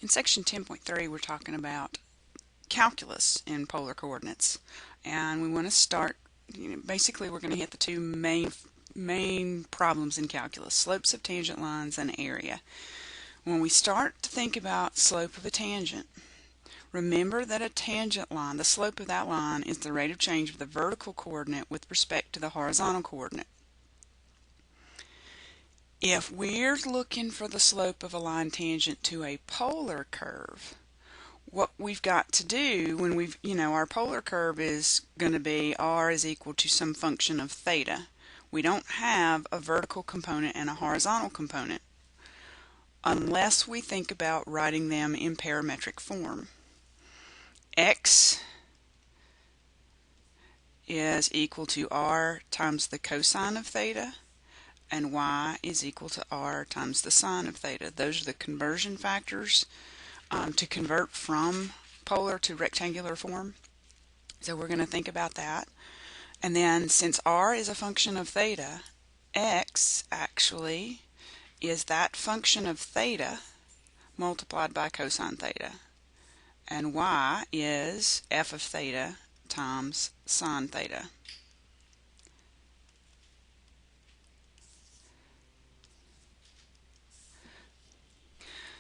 In section 10.3 we're talking about calculus in polar coordinates, and we want to start, basically we're going to hit the two main problems in calculus: slopes of tangent lines and area. When we start to think about slope of a tangent, remember that a tangent line, the slope of that line, is the rate of change of the vertical coordinate with respect to the horizontal coordinate. If we're looking for the slope of a line tangent to a polar curve, what we've got to do when our polar curve is going to be r is equal to some function of theta. We don't have a vertical component and a horizontal component unless we think about writing them in parametric form. X is equal to r times the cosine of theta, and y is equal to r times the sine of theta. Those are the conversion factors to convert from polar to rectangular form. So we're going to think about that. And then since r is a function of theta, x actually is that function of theta multiplied by cosine theta. And y is f of theta times sine theta.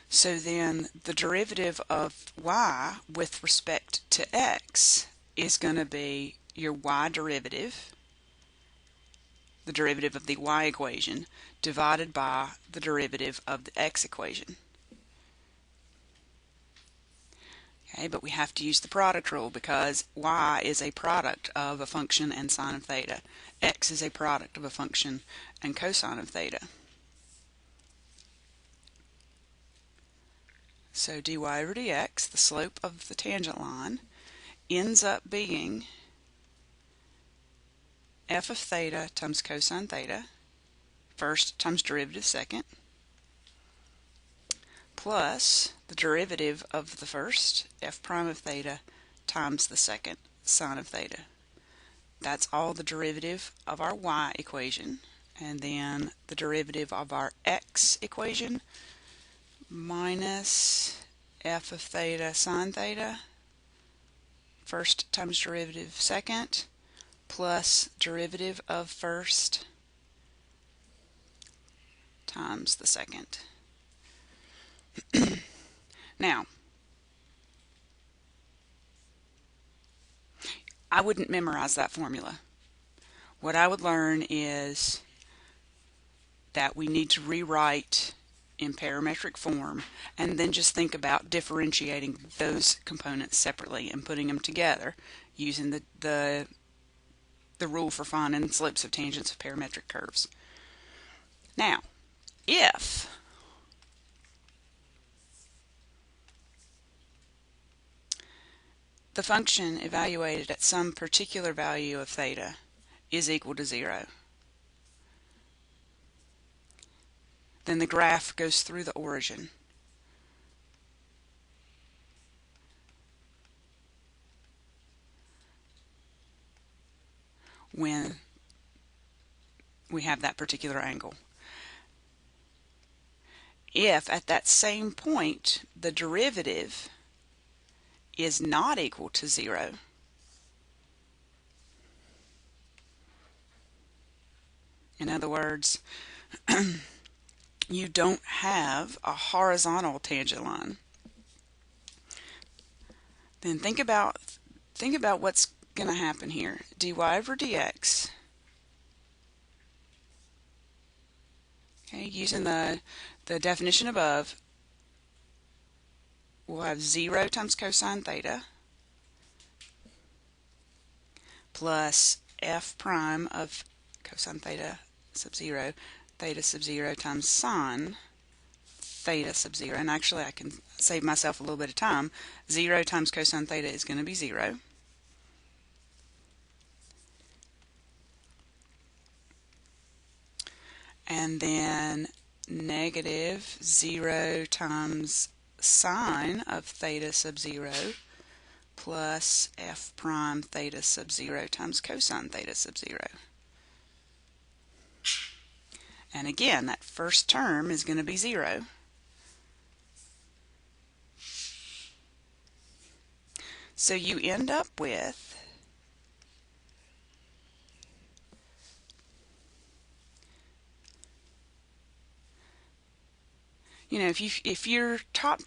So then the derivative of y with respect to x is going to be your y derivative, the derivative of the y equation, divided by the derivative of the x equation. Okay, but we have to use the product rule because y is a product of a function and sine of theta. X is a product of a function and cosine of theta. So dy over dx, the slope of the tangent line, ends up being f of theta times cosine theta, first times derivative second, plus the derivative of the first, f prime of theta, times the second, sine of theta. That's all the derivative of our y equation, and then the derivative of our x equation minus f of theta sine theta, first times derivative second, plus derivative of first times the second. Now, I wouldn't memorize that formula. What I would learn is that we need to rewrite in parametric form and then just think about differentiating those components separately and putting them together using the rule for finding slopes of tangents of parametric curves. Now, if the function evaluated at some particular value of theta is equal to 0, then the graph goes through the origin. When we have that particular angle. If at that same point the derivative is not equal to 0, in other words, you don't have a horizontal tangent line, then think about what's going to happen here. Dy over dx, okay, using the definition above, we'll have 0 times cosine theta plus f prime of cosine theta sub 0, theta sub 0 times sine theta sub 0. And actually I can save myself a little bit of time. 0 times cosine theta is going to be 0. And then negative 0 times sine of theta sub 0 plus f prime theta sub 0 times cosine theta sub 0. And again, that first term is going to be 0. So you end up with if your top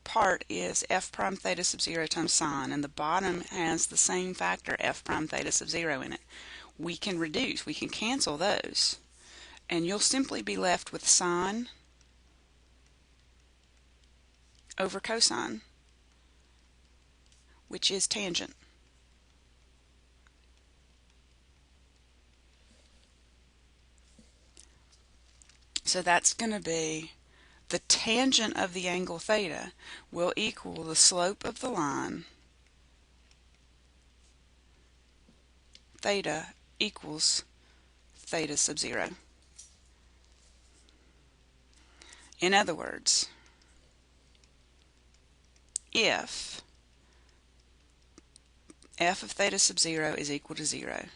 part is f prime theta sub 0 times sine, and the bottom has the same factor f prime theta sub 0 in it, we can cancel those, and you'll simply be left with sine over cosine, which is tangent. So that's going to be the tangent of the angle theta will equal the slope of the line theta equals theta sub 0. In other words, if f of theta sub 0 is equal to 0,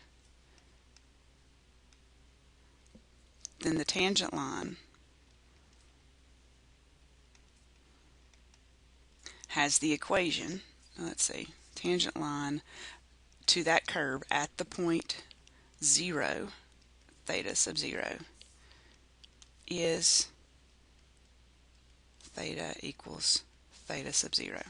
then the tangent line has the equation, let's see, tangent line to that curve at the point 0, theta sub 0, is theta equals theta sub 0.